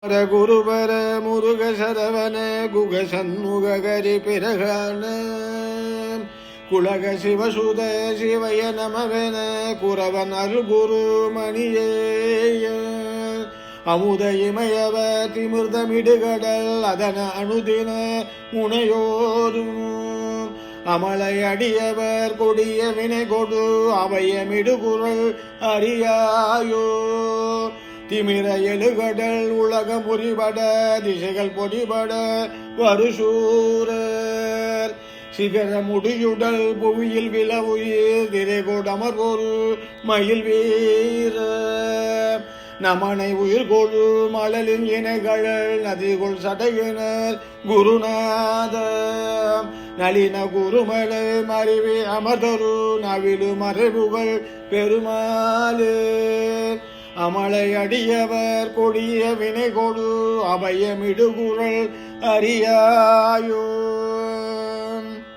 குருபர முருக சரவண குக சண்முகரி பிறகான குலக சிவசுத சிவய நமவென குரவன் அருகுரு மணியே அமுத இமயவ திமிர்தமிடுகடல் அதன அனுதின முனையோரும் அமலை அடியவர் கொடிய வினை கொடு அவையமிடுகுரல் அறியாயோ திமிர எழுகடல் உலக முறிபட திசைகள் பொடிபட வருசூரர் சிகர முடியுடல் புவியில் விலவுயிர் திரைகோடமர் ஒரு மயில் வீர நமனை உயிர் கொடு மழலின் இணைகள் நதிகொள் சடையினர் குருநாத நளின குருமலை மறைவே அமர்தரு நவிலு மறைவுகள் பெருமாளே அமலை அடியவர் கொடிய வினை கொடு அபயமிடுகுரல் அறியாயோ